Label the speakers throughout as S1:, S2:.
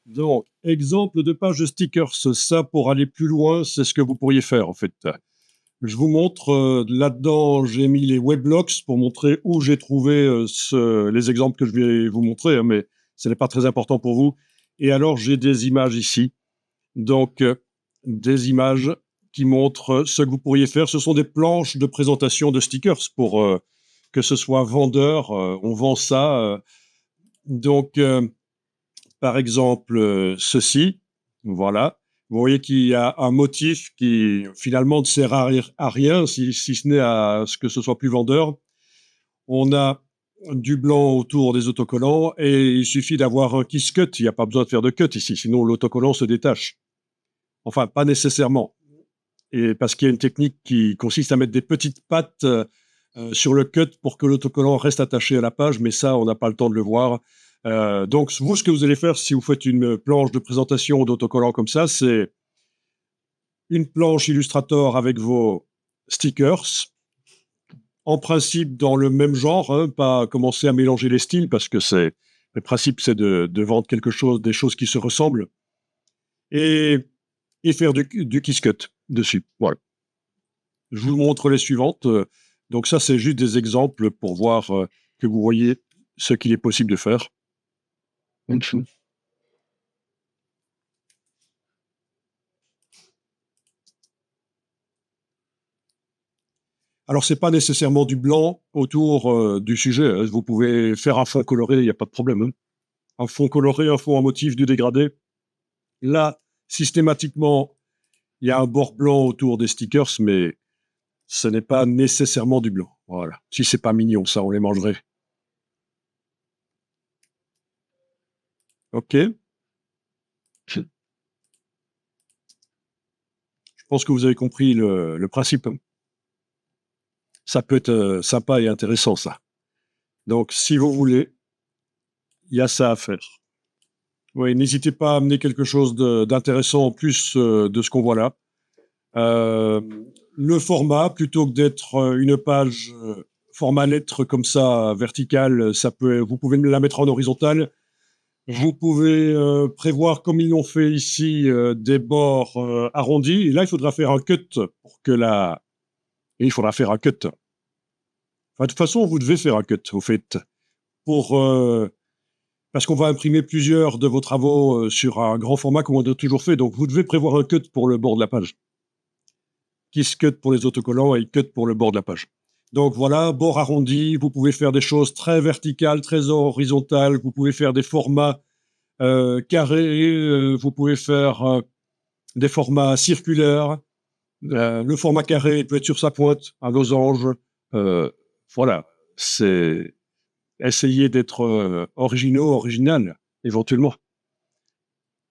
S1: Donc, exemple de page de stickers, ça, pour aller plus loin, c'est ce que vous pourriez faire, en fait. Je vous montre, là-dedans, j'ai mis les weblogs pour montrer où j'ai trouvé les exemples que je vais vous montrer, hein, mais ce n'est pas très important pour vous. Et alors, j'ai des images ici. Donc, des images qui montrent ce que vous pourriez faire. Ce sont des planches de présentation de stickers pour que ce soit vendeur. On vend ça. Donc, par exemple, ceci, voilà. Vous voyez qu'il y a un motif qui finalement ne sert à rien, si ce n'est à ce que ce soit plus vendeur. On a du blanc autour des autocollants et il suffit d'avoir un kiss cut. Il n'y a pas besoin de faire de cut ici, sinon l'autocollant se détache. Enfin, pas nécessairement. Et parce qu'il y a une technique qui consiste à mettre des petites pattes sur le cut pour que l'autocollant reste attaché à la page, mais ça, on n'a pas le temps de le voir. Donc, vous, ce que vous allez faire si vous faites une planche de présentation d'autocollant comme ça, c'est une planche Illustrator avec vos stickers, en principe dans le même genre, hein, pas commencer à mélanger les styles, parce que le principe, c'est de vendre quelque chose, des choses qui se ressemblent, et faire du kiss cut dessus. Voilà. Je vous montre les suivantes. Donc ça, c'est juste des exemples pour voir que vous voyez ce qu'il est possible de faire. Alors, c'est pas nécessairement du blanc autour du sujet, hein. Vous pouvez faire un fond coloré, il n'y a pas de problème, hein. Un fond coloré, un fond en motif, du dégradé. Là, systématiquement, il y a un bord blanc autour des stickers, mais ce n'est pas nécessairement du blanc. Voilà. Si c'est pas mignon, ça, on les mangerait. OK. Je pense que vous avez compris le principe, hein. Ça peut être sympa et intéressant, ça. Donc, si vous voulez, il y a ça à faire. Oui, n'hésitez pas à amener quelque chose d'intéressant en plus de ce qu'on voit là. Euh, le format, plutôt que d'être une page format lettre comme ça, verticale, vous pouvez la mettre en horizontal. Vous pouvez prévoir, comme ils l'ont fait ici, des bords arrondis. Et là, il faudra faire un cut pour que il faudra faire un cut. Enfin, de toute façon, vous devez faire un cut, au fait, pour parce qu'on va imprimer plusieurs de vos travaux sur un grand format comme on a toujours fait. Donc, vous devez prévoir un cut pour le bord de la page. Kiss cut pour les autocollants et cut pour le bord de la page. Donc voilà, bord arrondi, vous pouvez faire des choses très verticales, très horizontales, vous pouvez faire des formats carrés, vous pouvez faire des formats circulaires. Le format carré peut être sur sa pointe, un losange. Voilà, c'est essayer d'être originaux, original, éventuellement.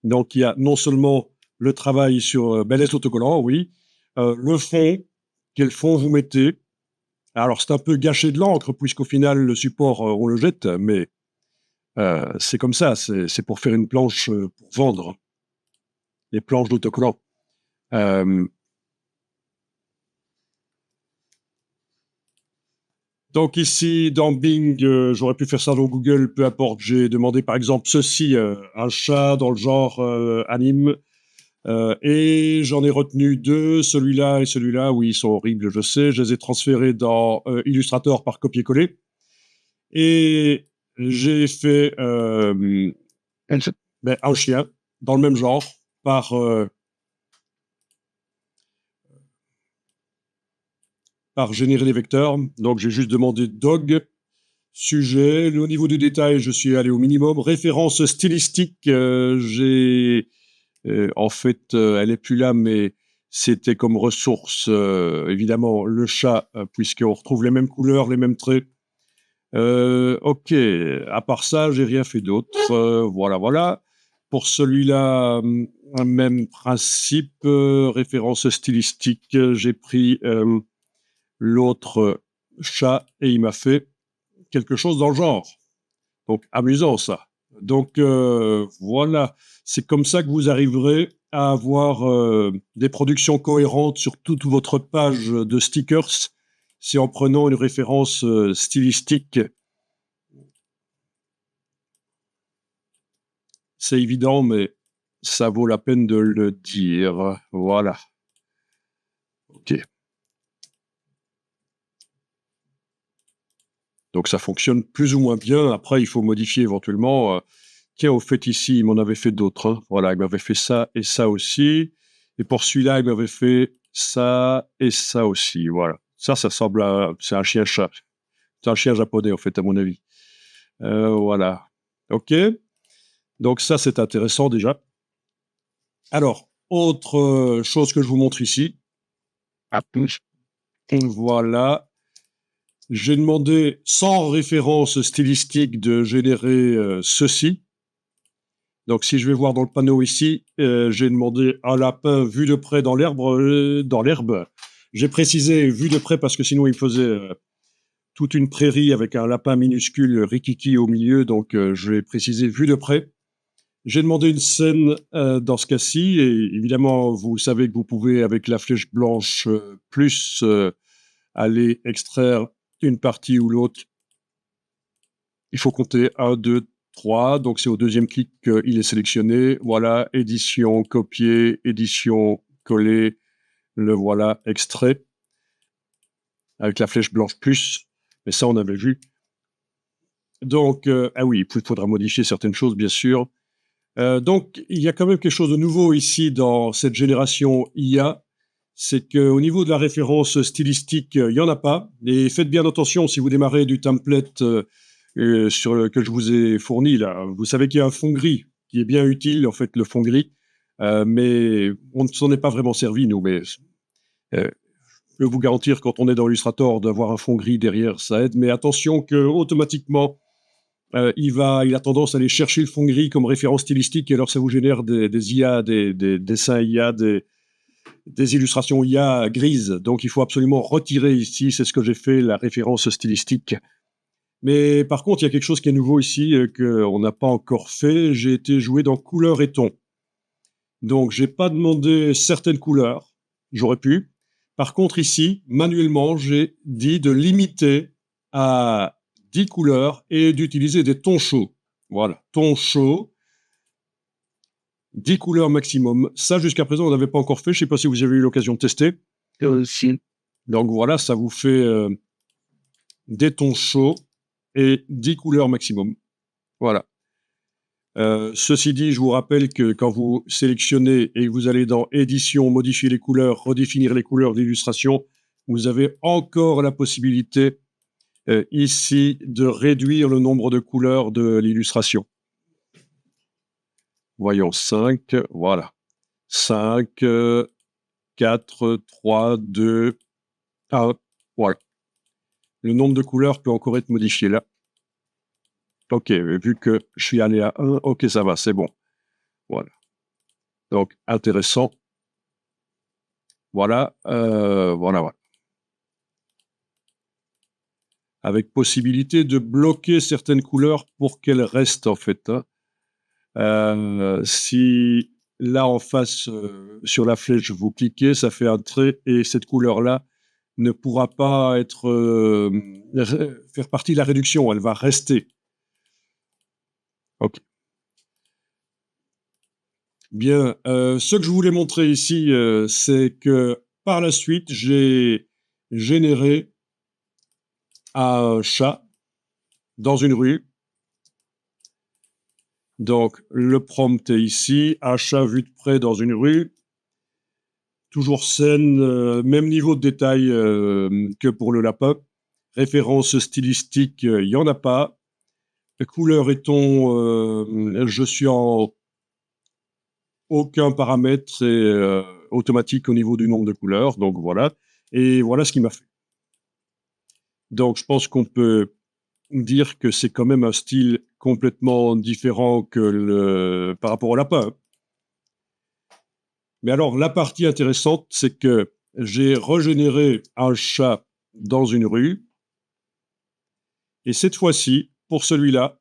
S1: Donc il y a non seulement le travail sur les autocollants, oui, le fond, quel fond vous mettez. Alors c'est un peu gâché de l'encre, puisqu'au final le support on le jette, mais c'est comme ça, c'est pour faire une planche pour vendre, les planches d'autocollants. Donc ici, dans Bing, j'aurais pu faire ça dans Google, peu importe. J'ai demandé par exemple ceci, un chat dans le genre anime, et j'en ai retenu deux, celui-là et celui-là. Oui, ils sont horribles, je sais. Je les ai transférés dans Illustrator par copier-coller. Et j'ai fait un chien dans le même genre par générer des vecteurs. Donc j'ai juste demandé dog, sujet. Au niveau du détail, je suis allé au minimum. Référence stylistique, en fait, elle est plus là, mais c'était comme ressource, évidemment, le chat, puisqu'on retrouve les mêmes couleurs, les mêmes traits. Ok, à part ça, j'ai rien fait d'autre. Voilà. Pour celui-là, même principe, référence stylistique, j'ai pris l'autre chat et il m'a fait quelque chose dans le genre. Donc, amusant ça. Donc, voilà, c'est comme ça que vous arriverez à avoir des productions cohérentes sur toute votre page de stickers. C'est en prenant une référence stylistique. c'est évident, mais ça vaut la peine de le dire. Voilà. OK. Donc ça fonctionne plus ou moins bien. Après, il faut modifier éventuellement. Tiens, au fait, ici, il m'en avait fait d'autres, hein. Voilà, il m'avait fait ça et ça aussi. Et pour celui-là, il m'avait fait ça et ça aussi. Voilà. Ça semble c'est un chien-chat. C'est un chien japonais, en fait, à mon avis. Voilà. OK. Donc ça, c'est intéressant déjà. Alors, autre chose que je vous montre ici. Voilà. J'ai demandé, sans référence stylistique, de générer ceci. Donc, si je vais voir dans le panneau ici, j'ai demandé un lapin vu de près dans l'herbe. J'ai précisé vu de près parce que sinon il faisait toute une prairie avec un lapin minuscule rikiki au milieu. Donc, je l'ai précisé vu de près. J'ai demandé une scène dans ce cas-ci, et évidemment, vous savez que vous pouvez, avec la flèche blanche plus, aller extraire une partie ou l'autre. Il faut compter 1, 2, 3. Donc, c'est au deuxième clic qu'il est sélectionné. Voilà, édition, copier, édition, coller. Le voilà, extrait, avec la flèche blanche plus. Mais ça, on avait vu. Donc, ah oui, il faudra modifier certaines choses, bien sûr. Donc, il y a quand même quelque chose de nouveau ici dans cette génération IA, c'est qu'au niveau de la référence stylistique, il n'y en a pas. Et faites bien attention si vous démarrez du template que je vous ai fourni là. Vous savez qu'il y a un fond gris qui est bien utile, en fait, le fond gris, mais on ne s'en est pas vraiment servi, nous. Mais je peux vous garantir, quand on est dans Illustrator, d'avoir un fond gris derrière, ça aide. Mais attention que automatiquement, il a tendance à aller chercher le fond gris comme référence stylistique, et alors ça vous génère des IA, des dessins IA, des illustrations IA grises. Donc il faut absolument retirer ici, c'est ce que j'ai fait, la référence stylistique. Mais par contre, il y a quelque chose qui est nouveau ici, qu'on n'a pas encore fait. J'ai été joué dans couleurs et tons. Donc j'ai pas demandé certaines couleurs, j'aurais pu. Par contre ici, manuellement, j'ai dit de limiter à 10 couleurs et d'utiliser des tons chauds. Voilà, tons chauds, 10 couleurs maximum. Ça, jusqu'à présent, on n'avait pas encore fait. Je ne sais pas si vous avez eu l'occasion de tester. Donc voilà, ça vous fait des tons chauds et 10 couleurs maximum. Voilà. Ceci dit, je vous rappelle que quand vous sélectionnez et que vous allez dans Édition, modifier les couleurs, redéfinir les couleurs d'illustration, vous avez encore la possibilité ici de réduire le nombre de couleurs de l'illustration. Voyons, 5, voilà. 5, 4, 3, 2, 1, voilà. Le nombre de couleurs peut encore être modifié là. OK, vu que je suis allé à 1, OK, ça va, c'est bon. Voilà. Donc, intéressant. Voilà, voilà. Avec possibilité de bloquer certaines couleurs pour qu'elles restent, en fait, hein. Si là, en face, sur la flèche, vous cliquez, ça fait un trait, et cette couleur-là ne pourra pas être, faire partie de la réduction, elle va rester. OK. Bien, ce que je voulais montrer ici, c'est que par la suite, j'ai généré un chat dans une rue. Donc, le prompt est ici, un chat vu de près dans une rue. Toujours scène, même niveau de détail que pour le lapin. Référence stylistique, il n'y en a pas. Couleur et ton, je suis en aucun paramètre, c'est automatique au niveau du nombre de couleurs. Donc voilà. Et voilà ce qu'il m'a fait. Donc je pense qu'on peut dire que c'est quand même un style complètement différent que par rapport au lapin. Mais alors, la partie intéressante, c'est que j'ai régénéré un chat dans une rue. Et cette fois-ci, pour celui-là,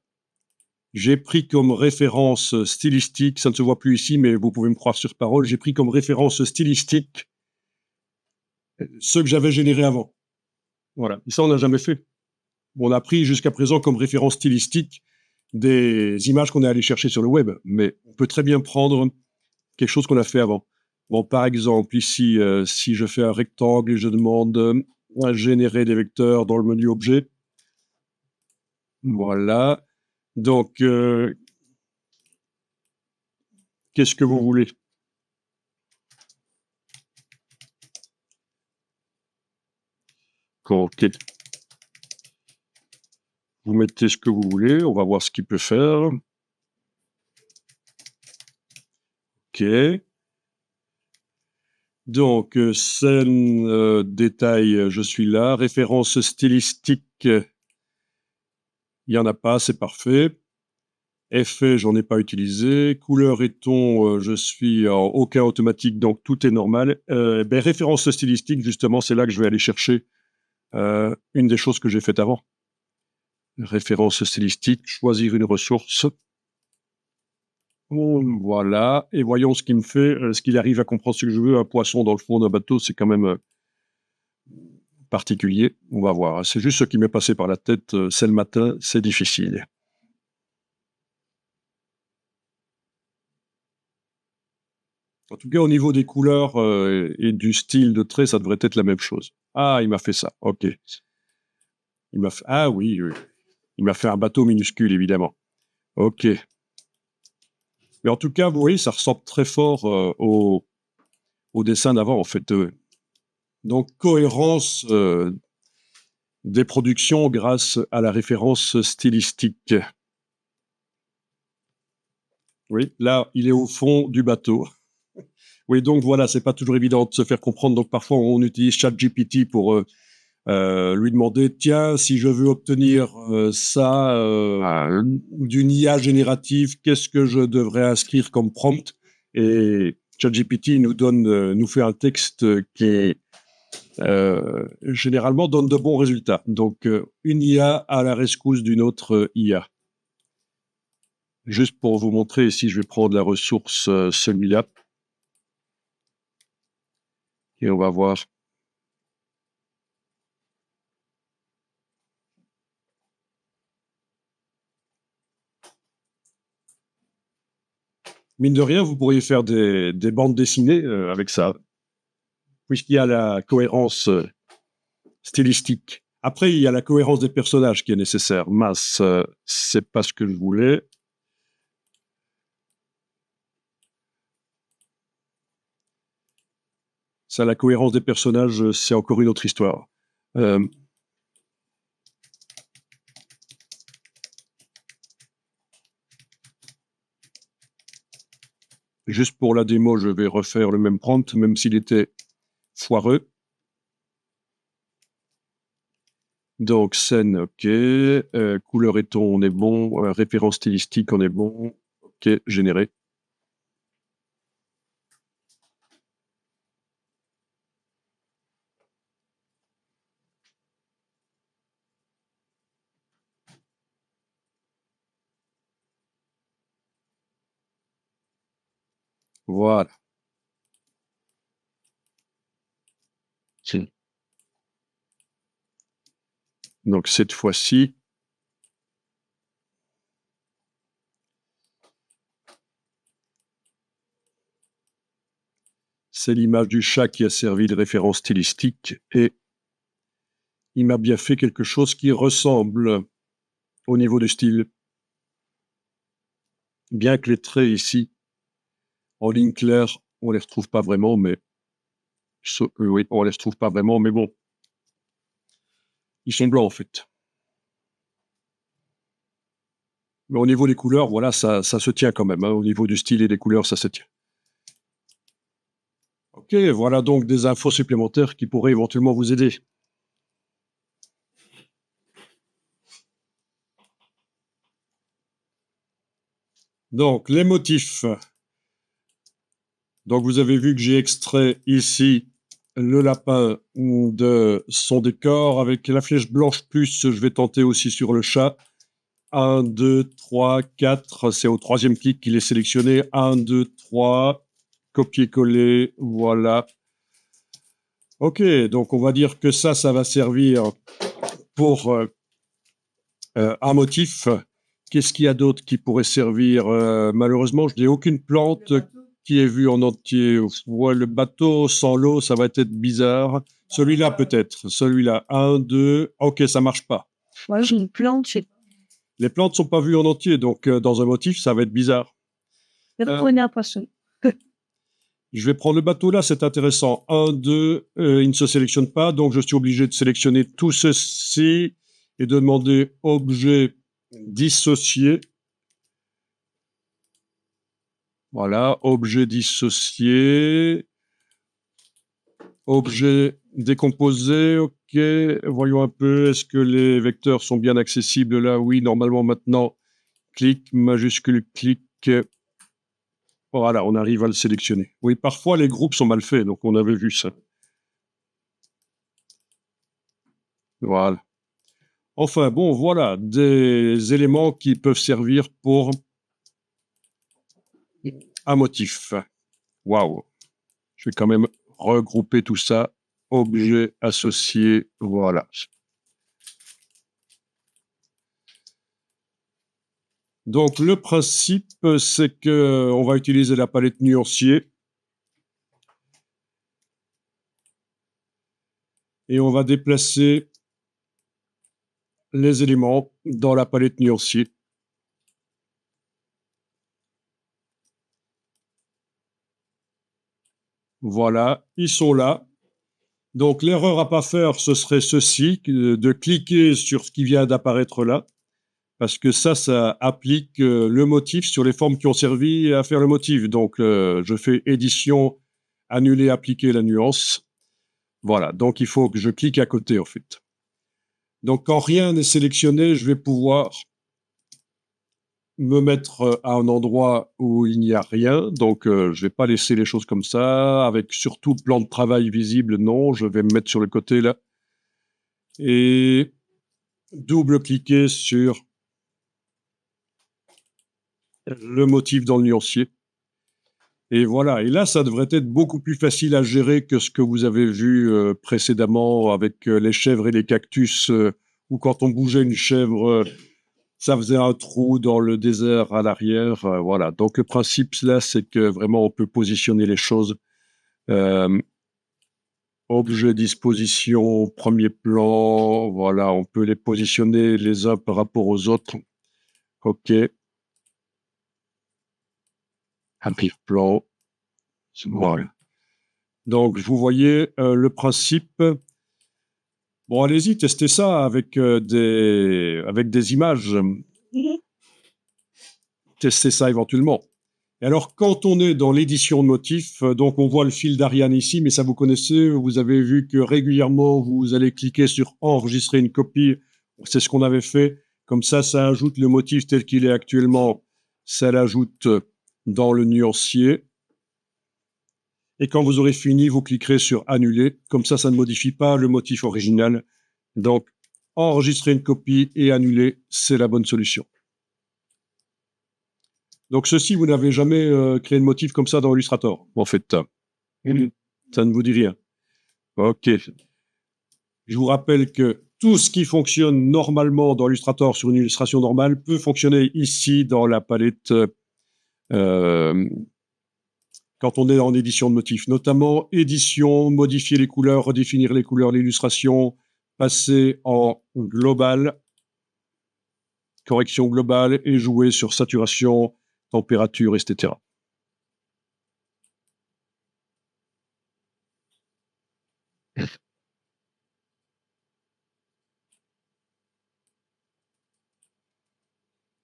S1: j'ai pris comme référence stylistique, ça ne se voit plus ici, mais vous pouvez me croire sur parole, j'ai pris comme référence stylistique ce que j'avais généré avant. Voilà. Et ça, on n'a jamais fait. On a pris jusqu'à présent comme référence stylistique des images qu'on est allé chercher sur le web, mais on peut très bien prendre quelque chose qu'on a fait avant. Bon, par exemple, ici, si je fais un rectangle et je demande à générer des vecteurs dans le menu objet, voilà. Donc, qu'est-ce que vous voulez? Ok. Vous mettez ce que vous voulez, on va voir ce qu'il peut faire. Ok. Donc, scène, détail, je suis là. Référence stylistique, il n'y en a pas, c'est parfait. Effet, j'en ai pas utilisé. Couleur et ton, je suis en aucun automatique, donc tout est normal. Référence stylistique, justement, c'est là que je vais aller chercher une des choses que j'ai faites avant. Référence stylistique, choisir une ressource. Voilà, et voyons ce qu'il me fait, ce qu'il arrive à comprendre ce que je veux. Un poisson dans le fond d'un bateau, c'est quand même particulier. On va voir. C'est juste ce qui m'est passé par la tête. C'est le matin, c'est difficile. En tout cas, au niveau des couleurs et du style de trait, ça devrait être la même chose. Ah, il m'a fait ça. Ok. Ah oui, oui. Il m'a fait un bateau minuscule, évidemment. Ok. Mais en tout cas, vous voyez, ça ressemble très fort au dessin d'avant, en fait. Donc, cohérence des productions grâce à la référence stylistique. Oui, là, il est au fond du bateau. Oui, donc voilà, c'est pas toujours évident de se faire comprendre. Donc parfois, on utilise ChatGPT pour lui demander, tiens, si je veux obtenir ça d'une IA générative, qu'est-ce que je devrais inscrire comme prompt? Et ChatGPT nous fait un texte qui généralement donne de bons résultats. Donc une IA à la rescousse d'une autre IA. Juste pour vous montrer, ici, je vais prendre la ressource celui-là. Et on va voir. Mine de rien, vous pourriez faire des bandes dessinées avec ça, puisqu'il y a la cohérence stylistique. Après, il y a la cohérence des personnages qui est nécessaire. Mince, c'est pas ce que je voulais. Ça, la cohérence des personnages, c'est encore une autre histoire. Juste pour la démo, je vais refaire le même prompt, même s'il était foireux. Donc, scène, ok. Couleur et ton, on est bon. Référence stylistique, on est bon. Ok, généré. Voilà. Donc, cette fois-ci, c'est l'image du chat qui a servi de référence stylistique et il m'a bien fait quelque chose qui ressemble au niveau du style. Bien que les traits ici, en ligne claire, on les retrouve pas vraiment, mais oui, on les retrouve pas vraiment, mais bon, ils sont blancs en fait. Mais au niveau des couleurs, voilà, ça se tient quand même. Hein. Au niveau du style et des couleurs, ça se tient. Ok, voilà donc des infos supplémentaires qui pourraient éventuellement vous aider. Donc, les motifs. Donc, vous avez vu que j'ai extrait ici le lapin de son décor. Avec la flèche blanche plus, je vais tenter aussi sur le chat. 1, 2, 3, 4. C'est au troisième clic qu'il est sélectionné. 1, 2, 3. Copier-coller. Voilà. Ok, donc on va dire que ça va servir pour un motif Qu'est-ce qu'il y a d'autre qui pourrait servir? Malheureusement, je n'ai aucune plante qui est vue en entier. Ouais, le bateau sans l'eau, ça va être bizarre. Celui-là, peut-être. Celui-là. 1, 2. OK, ça marche pas.
S2: Moi, j'ai une plante chez
S1: Les plantes sont pas vues en entier, donc dans un motif, ça va être bizarre.
S2: le à poisson.
S1: Je vais prendre le bateau là, c'est intéressant. 1, 2, il ne se sélectionne pas, donc je suis obligé de sélectionner tout ceci et de demander objet dissocié. Voilà, objet dissocié. Objet décomposé, ok. Voyons un peu, est-ce que les vecteurs sont bien accessibles là? Oui, normalement maintenant. Clic, majuscule, clic. Voilà, on arrive à le sélectionner. Oui, parfois les groupes sont mal faits, donc on avait vu ça. Voilà. Enfin, bon, voilà, des éléments qui peuvent servir pour un motif. Waouh. Je vais quand même regrouper tout ça. Objet associé, voilà. Donc, le principe, c'est que on va utiliser la palette nuancier. Et on va déplacer les éléments dans la palette nuancier. Voilà, ils sont là. Donc, l'erreur à pas faire, ce serait ceci, de cliquer sur ce qui vient d'apparaître là, parce que ça applique le motif sur les formes qui ont servi à faire le motif. Donc, je fais édition, annuler, appliquer la nuance. Voilà, donc il faut que je clique à côté, en fait. Donc, quand rien n'est sélectionné, je vais pouvoir me mettre à un endroit où il n'y a rien. Donc, je vais pas laisser les choses comme ça, avec surtout plan de travail visible, non. Je vais me mettre sur le côté, là. Et double-cliquer sur le motif dans le nuancier. Et voilà. Et là, ça devrait être beaucoup plus facile à gérer que ce que vous avez vu précédemment avec les chèvres et les cactus, où quand on bougeait une chèvre, ça faisait un trou dans le désert à l'arrière. Voilà. Donc, le principe, là, c'est que vraiment, on peut positionner les choses. Objet, disposition, premier plan. Voilà. On peut les positionner les uns par rapport aux autres. OK. Arrière-plan. Voilà. Donc, vous voyez le principe. Bon, allez-y, testez ça avec des images. Testez ça éventuellement. Et alors, quand on est dans l'édition de motifs, donc on voit le fil d'Ariane ici, mais ça vous connaissez, vous avez vu que régulièrement, vous allez cliquer sur enregistrer une copie. C'est ce qu'on avait fait. Comme ça ajoute le motif tel qu'il est actuellement. Ça l'ajoute dans le nuancier. Et quand vous aurez fini, vous cliquerez sur annuler. Comme ça ne modifie pas le motif original. Donc, enregistrer une copie et annuler, c'est la bonne solution. Donc, ceci, vous n'avez jamais créé de motif comme ça dans Illustrator, en fait. Ça ne vous dit rien. OK. Je vous rappelle que tout ce qui fonctionne normalement dans Illustrator sur une illustration normale peut fonctionner ici dans la palette quand on est en édition de motifs, notamment édition, modifier les couleurs, redéfinir les couleurs de l'illustration, passer en global, correction globale et jouer sur saturation, température, etc.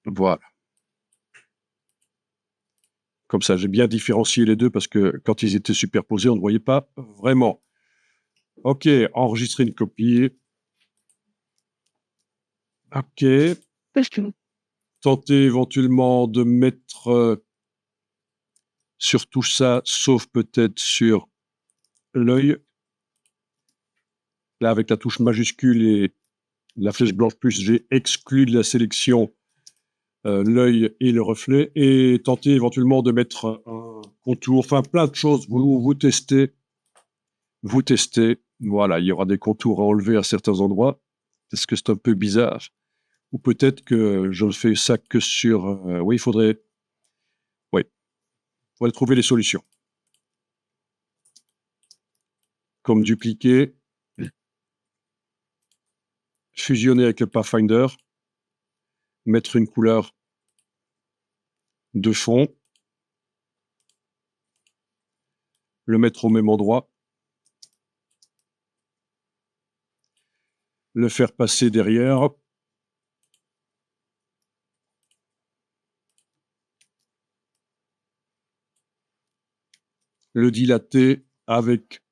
S1: Voilà. Comme ça, j'ai bien différencié les deux parce que quand ils étaient superposés, on ne voyait pas vraiment. OK, enregistrer une copie. OK. Tenter éventuellement de mettre sur tout ça, sauf peut-être sur l'œil. Là, avec la touche majuscule et la flèche blanche plus, j'ai exclu de la sélection l'œil et le reflet, et tenter éventuellement de mettre un contour, enfin plein de choses. Vous testez, voilà, il y aura des contours à enlever à certains endroits, parce que c'est un peu bizarre. Ou peut-être que je ne fais ça que sur... oui, il faudrait... Oui, il faudrait trouver les solutions. Comme dupliquer, fusionner avec le Pathfinder, mettre une couleur de fond, le mettre au même endroit, le faire passer derrière, le dilater avec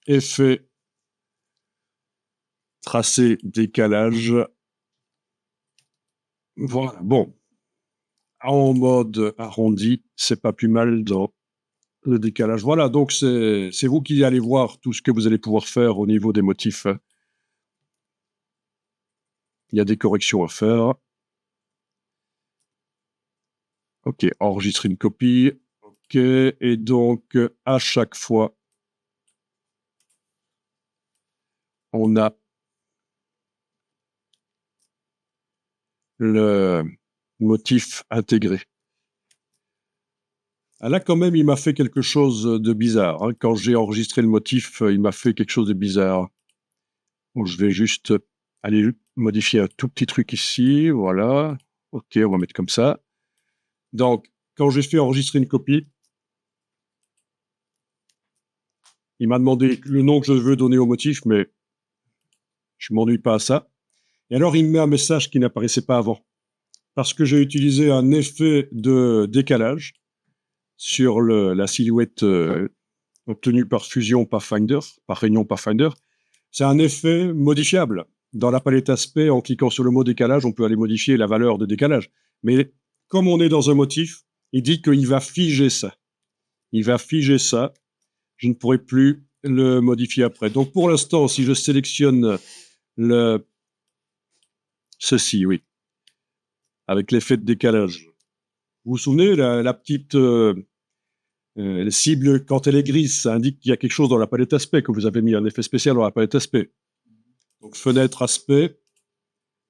S1: effet tracé décalage. Voilà, bon. En mode arrondi, c'est pas plus mal dans le décalage. Voilà, donc c'est vous qui allez voir tout ce que vous allez pouvoir faire au niveau des motifs. Il y a des corrections à faire. Ok, enregistrer une copie. Ok, et donc à chaque fois, on a le motif intégré. Ah, là, quand même, il m'a fait quelque chose de bizarre. Hein. Quand j'ai enregistré le motif, il m'a fait quelque chose de bizarre. Donc, je vais juste aller modifier un tout petit truc ici. Voilà. Ok, on va mettre comme ça. Donc, quand j'ai fait enregistrer une copie, il m'a demandé le nom que je veux donner au motif, mais je ne m'ennuie pas à ça. Et alors, il me met un message qui n'apparaissait pas avant. Parce que j'ai utilisé un effet de décalage sur la silhouette obtenue par Fusion Pathfinder, par Réunion Pathfinder. C'est un effet modifiable. Dans la palette aspect, en cliquant sur le mot décalage, on peut aller modifier la valeur de décalage. Mais comme on est dans un motif, il dit qu'il va figer ça. Il va figer ça. Je ne pourrai plus le modifier après. Donc pour l'instant, si je sélectionne ceci, oui, avec l'effet de décalage. Vous vous souvenez, la petite cible, quand elle est grise, ça indique qu'il y a quelque chose dans la palette aspect, que vous avez mis un effet spécial dans la palette aspect. Donc fenêtre aspect,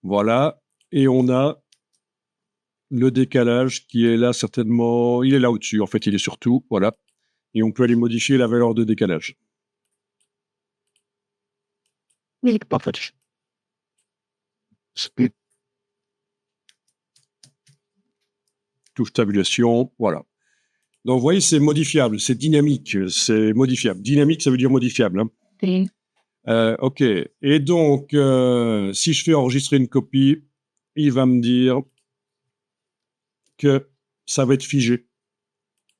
S1: voilà, et on a le décalage qui est là certainement, il est là au-dessus, en fait il est sur tout, voilà, et on peut aller modifier la valeur de décalage. Touche tabulation, voilà. Donc vous voyez, c'est modifiable, c'est dynamique, c'est modifiable. Dynamique, ça veut dire modifiable. Hein.
S2: Oui.
S1: Ok, et donc, si je fais enregistrer une copie, il va me dire que ça va être figé.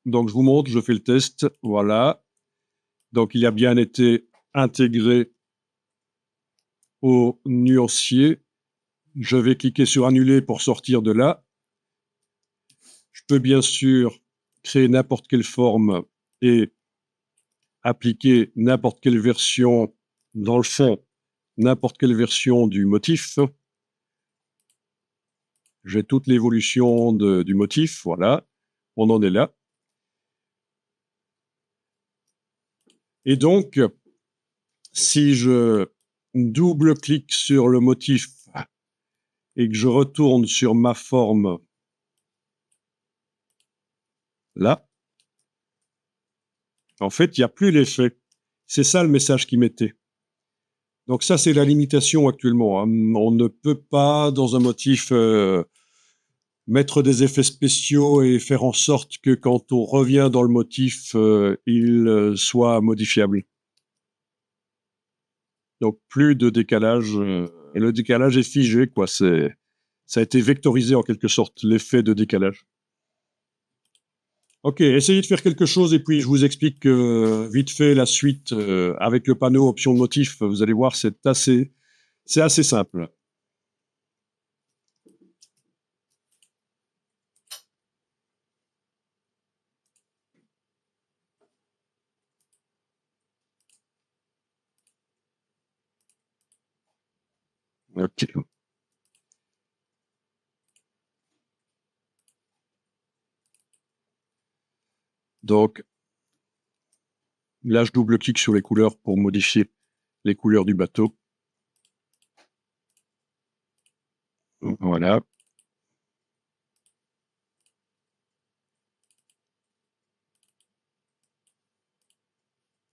S1: Donc, je vous montre, je fais le test, voilà. Donc, il a bien été intégré au nuancier. Je vais cliquer sur annuler pour sortir de là. Je peux bien sûr créer n'importe quelle forme et appliquer n'importe quelle version, dans le fond, n'importe quelle version du motif. J'ai toute l'évolution du motif, voilà. On en est là. Et donc, si je double-clique sur le motif et que je retourne sur ma forme là, en fait, il n'y a plus l'effet. C'est ça le message qu'il mettait. Donc ça, c'est la limitation actuellement. Hein. On ne peut pas, dans un motif, mettre des effets spéciaux et faire en sorte que quand on revient dans le motif, il soit modifiable. Donc plus de décalage. Et le décalage est figé, quoi. Ça a été vectorisé en quelque sorte, l'effet de décalage. Ok, essayez de faire quelque chose et puis je vous explique vite fait la suite avec le panneau option de motif. Vous allez voir, c'est assez simple. Ok. Donc, là, je double-clique sur les couleurs pour modifier les couleurs du bateau. Voilà.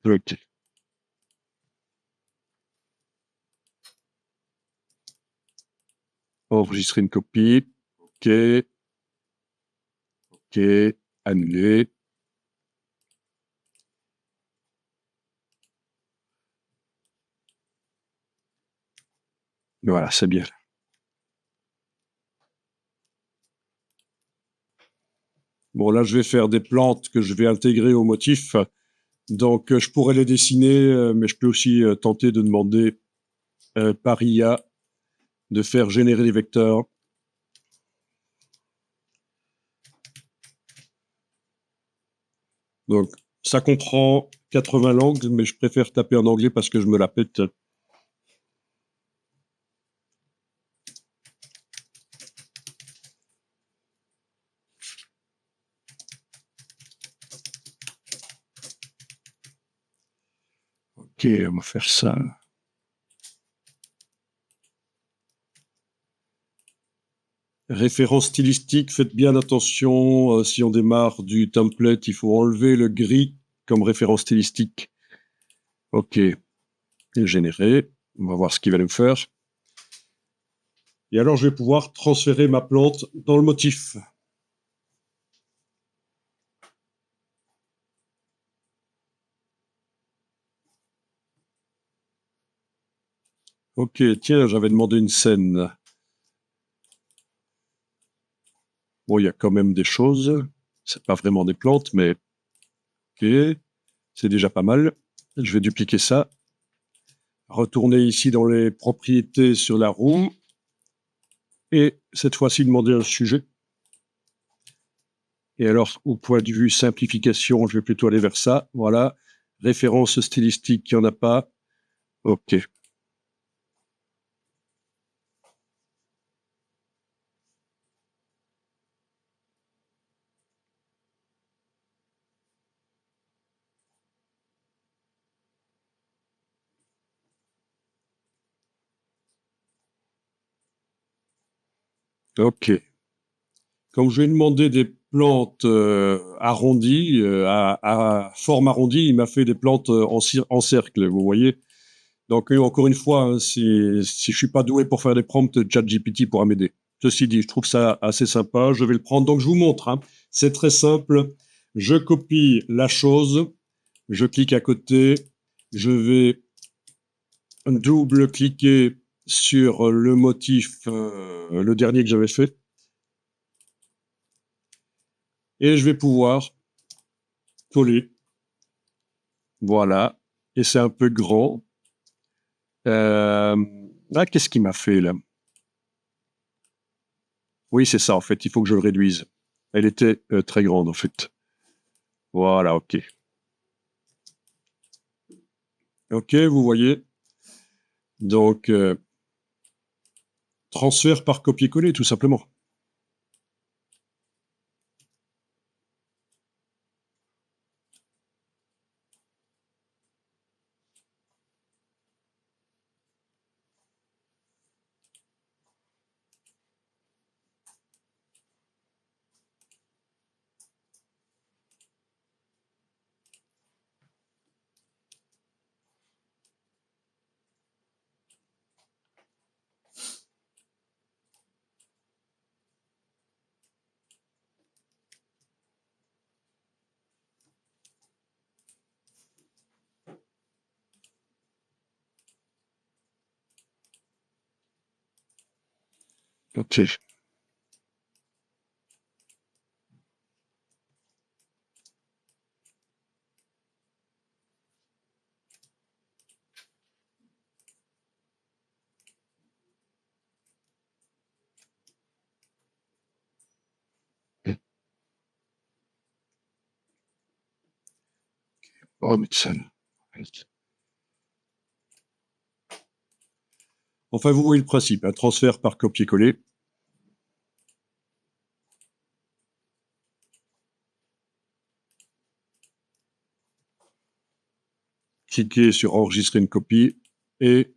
S1: Ok. Enregistrer une copie. Ok. Ok. Annuler. Voilà, c'est bien. Bon, là, je vais faire des plantes que je vais intégrer au motif. Donc, je pourrais les dessiner, mais je peux aussi tenter de demander par IA de faire générer les vecteurs. Donc, ça comprend 80 langues, mais je préfère taper en anglais parce que je me la pète. Ok, on va faire ça. Référence stylistique, faites bien attention. Si on démarre du template, il faut enlever le gris comme référence stylistique. Ok, et générer. On va voir ce qu'il va nous faire. Et alors, je vais pouvoir transférer ma plante dans le motif. Ok, tiens, j'avais demandé une scène. Bon, il y a quand même des choses. C'est pas vraiment des plantes, mais ok, c'est déjà pas mal. Je vais dupliquer ça. Retourner ici dans les propriétés sur la roue. Et cette fois-ci, demander un sujet. Et alors, au point de vue simplification, je vais plutôt aller vers ça. Voilà. Référence stylistique, il n'y en a pas. Ok. Ok. Comme je lui ai demandé des plantes arrondies, à forme arrondie, il m'a fait des plantes en cercle, vous voyez. Donc, encore une fois, hein, si je suis pas doué pour faire des prompts, ChatGPT pourra m'aider. Ceci dit, je trouve ça assez sympa. Je vais le prendre. Donc, je vous montre. Hein. C'est très simple. Je copie la chose. Je clique à côté. Je vais double-cliquer sur le motif, le dernier que j'avais fait. Et je vais pouvoir coller. Voilà. Et c'est un peu grand. Qu'est-ce qu'il m'a fait là? Oui, c'est ça, en fait. Il faut que je le réduise. Elle était très grande, en fait. Voilà, ok. Ok, vous voyez. Donc, transfert par copier-coller, tout simplement. Ok. Oh, mais ça. Enfin, vous voyez le principe. Un transfert par copier-coller. Cliquez sur enregistrer une copie et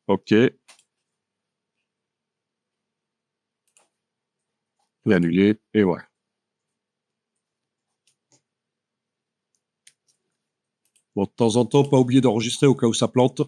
S1: OK. et annuler, et voilà. Bon, de temps en temps, pas oublier d'enregistrer au cas où ça plante.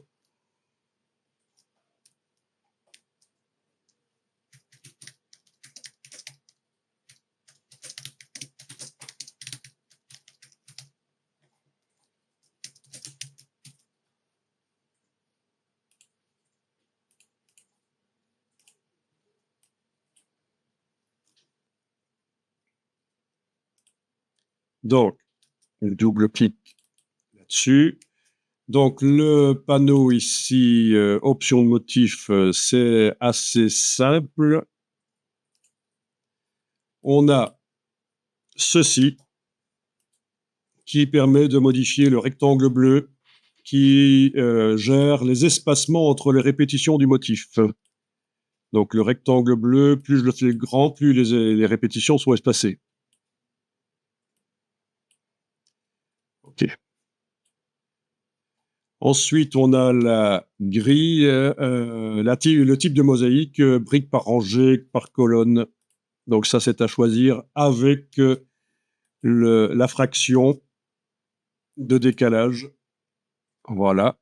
S1: Donc, double-clic là-dessus. Donc, le panneau ici, option de motif, c'est assez simple. On a ceci qui permet de modifier le rectangle bleu qui gère les espacements entre les répétitions du motif. Donc, le rectangle bleu, plus je le fais grand, plus les répétitions sont espacées. OK. Ensuite, on a la grille, le type de mosaïque, brique par rangée, par colonne. Donc ça, c'est à choisir avec la fraction de décalage. Voilà.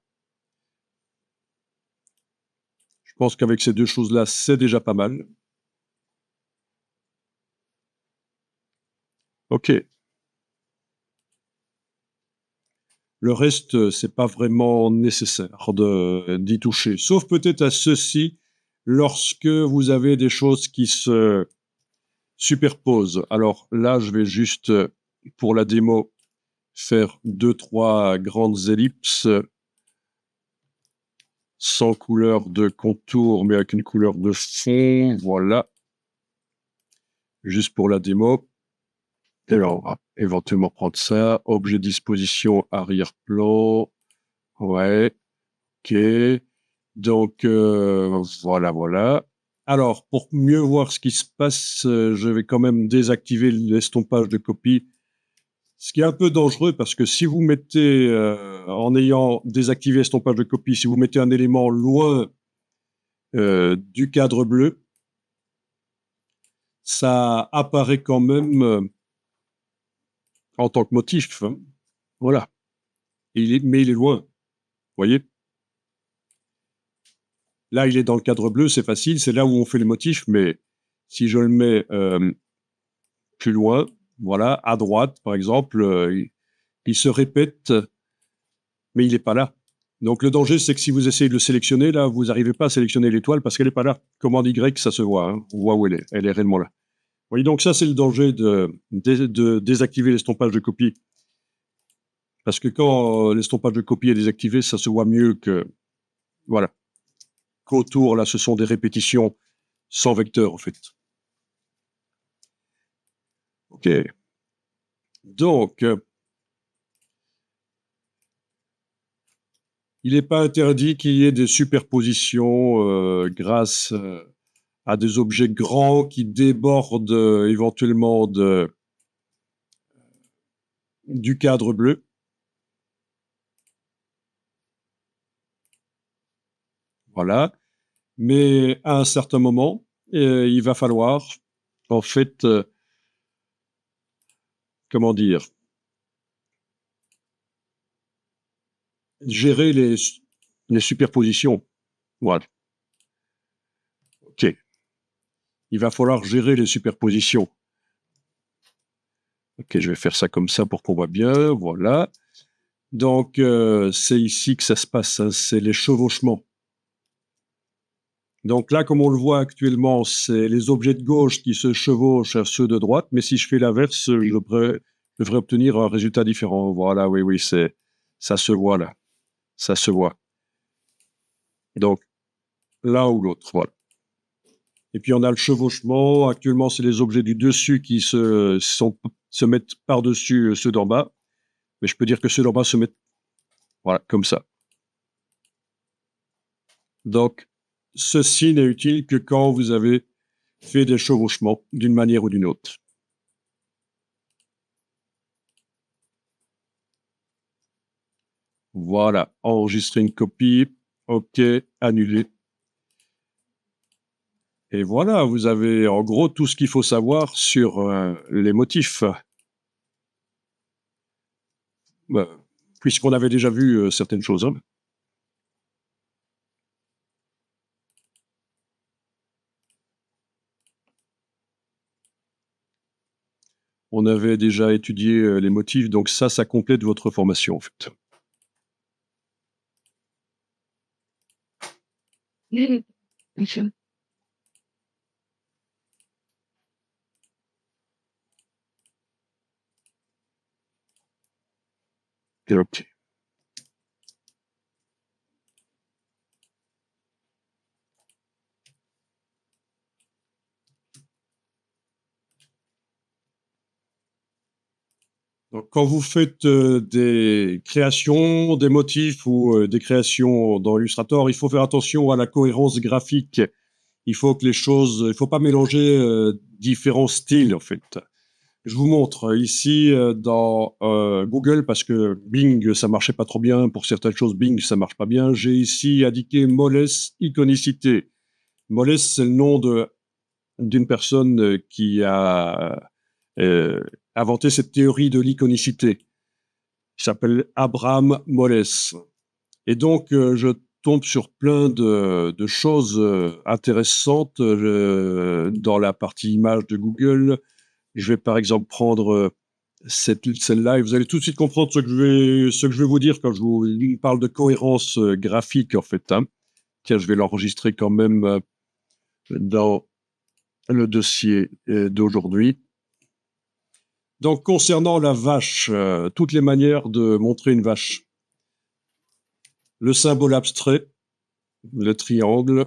S1: Je pense qu'avec ces deux choses-là, c'est déjà pas mal. OK. Le reste, c'est pas vraiment nécessaire d'y toucher. Sauf peut-être à ceci, lorsque vous avez des choses qui se superposent. Alors là, je vais juste, pour la démo, faire 2-3 grandes ellipses sans couleur de contour, mais avec une couleur de fond. Voilà. Juste pour la démo. Et alors, on va éventuellement prendre ça. Objet disposition arrière-plan. Ouais. OK. Donc, voilà, voilà. Alors, pour mieux voir ce qui se passe, je vais quand même désactiver l'estompage de copie. Ce qui est un peu dangereux parce que si vous mettez, en ayant désactivé l'estompage de copie, si vous mettez un élément loin du cadre bleu, ça apparaît quand même en tant que motif. Hein. Voilà. Mais il est loin. Vous voyez? Là, il est dans le cadre bleu, c'est facile, c'est là où on fait le motif, mais si je le mets plus loin, voilà, à droite, par exemple, il se répète, mais il n'est pas là. Donc le danger, c'est que si vous essayez de le sélectionner, là, vous n'arrivez pas à sélectionner l'étoile parce qu'elle n'est pas là. Commande Y, ça se voit, hein. On voit où elle est. Elle est réellement là. Vous voyez, donc ça, c'est le danger de désactiver l'estompage de copie. Parce que quand l'estompage de copie est désactivé, ça se voit mieux que, voilà, qu'autour, là, ce sont des répétitions sans vecteur, en fait. OK. Donc, il n'est pas interdit qu'il y ait des superpositions grâce à des objets grands qui débordent éventuellement du cadre bleu. Voilà. Mais à un certain moment, il va falloir, en fait, comment dire, gérer les superpositions. Voilà. OK. Il va falloir gérer les superpositions. OK, je vais faire ça comme ça pour qu'on voit bien. Voilà. Donc, c'est ici que ça se passe. Hein, c'est les chevauchements. Donc là, comme on le voit actuellement, c'est les objets de gauche qui se chevauchent à ceux de droite. Mais si je fais l'inverse, je devrais obtenir un résultat différent. Voilà, oui, oui, ça se voit là. Ça se voit. Donc, l'un ou l'autre, voilà. Et puis, on a le chevauchement. Actuellement, c'est les objets du dessus qui se mettent par-dessus ceux d'en bas. Mais je peux dire que ceux d'en bas se mettent, voilà, comme ça. Donc, ceci n'est utile que quand vous avez fait des chevauchements d'une manière ou d'une autre. Voilà, enregistrer une copie, OK, annuler. Et voilà, vous avez en gros tout ce qu'il faut savoir sur les motifs. Bah, puisqu'on avait déjà vu certaines choses, hein. On avait déjà étudié les motifs, donc ça complète votre formation en fait.
S2: Ok.
S1: Ok. Donc, quand vous faites des créations, des motifs ou des créations dans Illustrator, il faut faire attention à la cohérence graphique. Il faut que les choses, il faut pas mélanger différents styles en fait. Je vous montre ici dans Google parce que Bing ça marchait pas trop bien pour certaines choses. Bing ça marche pas bien. J'ai ici indiqué Moles iconicité. Moles c'est le nom d'une personne qui a euh, inventé cette théorie de l'iconicité. Il s'appelle Abraham Moles. Et donc, je tombe sur plein de choses intéressantes dans la partie images de Google. Je vais par exemple prendre celle-là et vous allez tout de suite comprendre ce que je vais vous dire quand je vous parle de cohérence graphique en fait, hein. Tiens, je vais l'enregistrer quand même dans le dossier d'aujourd'hui. Donc, concernant la vache, toutes les manières de montrer une vache. Le symbole abstrait, le triangle,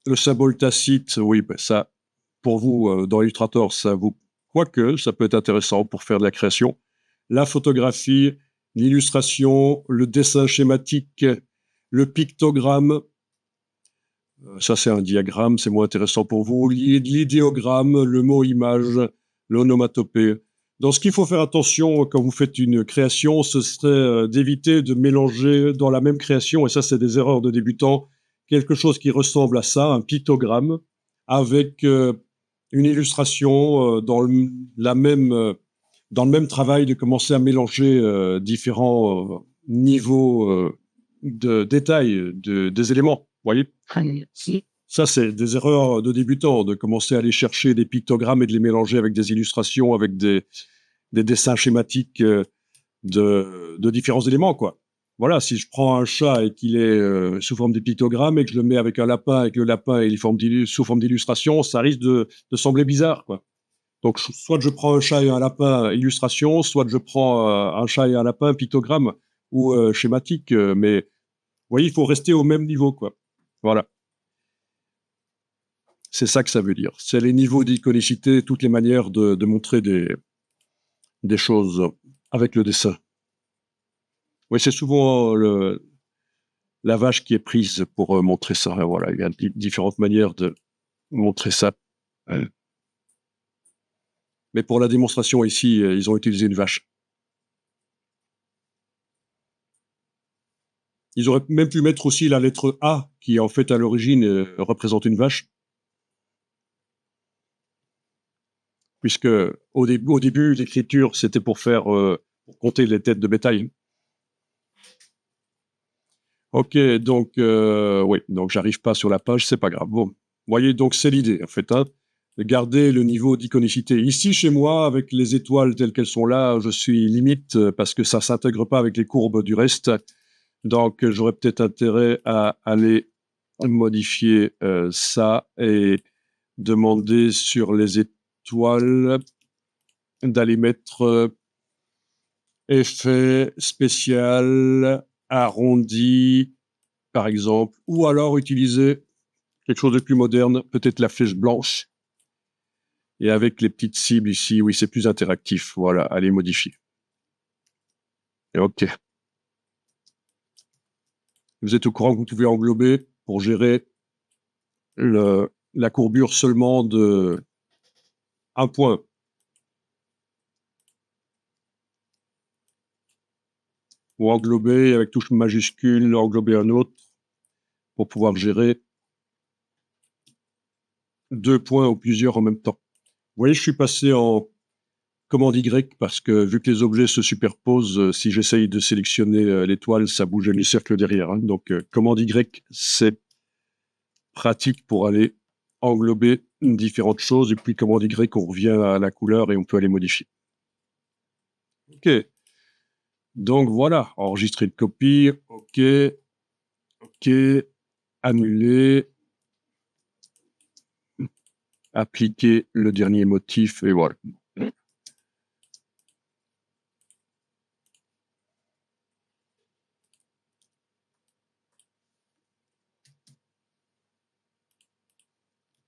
S1: le symbole tacite, oui, ben ça, pour vous, dans Illustrator, ça vous... Quoique, ça peut être intéressant pour faire de la création. La photographie, l'illustration, le dessin schématique, le pictogramme, ça c'est un diagramme, c'est moins intéressant pour vous. L'idéogramme, le mot image, l'onomatopée. Dans ce qu'il faut faire attention quand vous faites une création, ce serait d'éviter de mélanger dans la même création, et ça c'est des erreurs de débutants, quelque chose qui ressemble à ça, un pictogramme, avec une illustration dans le même travail, de commencer à mélanger différents niveaux de détail des éléments. Vous voyez? Ça, c'est des erreurs de débutants, de commencer à aller chercher des pictogrammes et de les mélanger avec des illustrations, avec des dessins schématiques de différents éléments, quoi. Voilà, si je prends un chat et qu'il est sous forme de pictogramme et que je le mets avec un lapin et que le lapin est sous forme d'illustration, ça risque de sembler bizarre, quoi. Donc, soit je prends un chat et un lapin illustration, soit je prends un chat et un lapin pictogramme ou schématique, mais vous voyez, il faut rester au même niveau, quoi. Voilà. C'est ça que ça veut dire. C'est les niveaux d'iconicité, toutes les manières de montrer des choses avec le dessin. Oui, c'est souvent la vache qui est prise pour montrer ça. Voilà, il y a différentes manières de montrer ça. Mais pour la démonstration ici, ils ont utilisé une vache. Ils auraient même pu mettre aussi la lettre A, qui en fait à l'origine représente une vache. Puisque au début, l'écriture, c'était pour pour compter les têtes de bétail. Ok, donc oui, donc j'arrive pas sur la page, c'est pas grave. Bon, vous voyez, donc c'est l'idée en fait, hein, de garder le niveau d'iconicité. Ici, chez moi, avec les étoiles telles qu'elles sont là, je suis limite parce que ça s'intègre pas avec les courbes du reste. Donc, j'aurais peut-être intérêt à aller modifier ça et demander sur les étoiles d'aller mettre effet spécial arrondi, par exemple, ou alors utiliser quelque chose de plus moderne, peut-être la flèche blanche, et avec les petites cibles ici, oui, c'est plus interactif. Voilà, allez modifier. Et OK. Vous êtes au courant que vous pouvez englober pour gérer la courbure seulement de un point. Ou englober avec touche majuscule, englober un autre pour pouvoir gérer 2 points ou plusieurs en même temps. Vous voyez, je suis passé en commande Y parce que vu que les objets se superposent, si j'essaye de sélectionner l'étoile, ça bouge les cercles derrière. Hein. Donc, commande Y, c'est pratique pour aller englober différentes choses. Et puis, commande Y, on revient à la couleur et on peut aller modifier. OK. Donc, voilà. Enregistrer une copie. OK. OK. Annuler. Appliquer le dernier motif et voilà.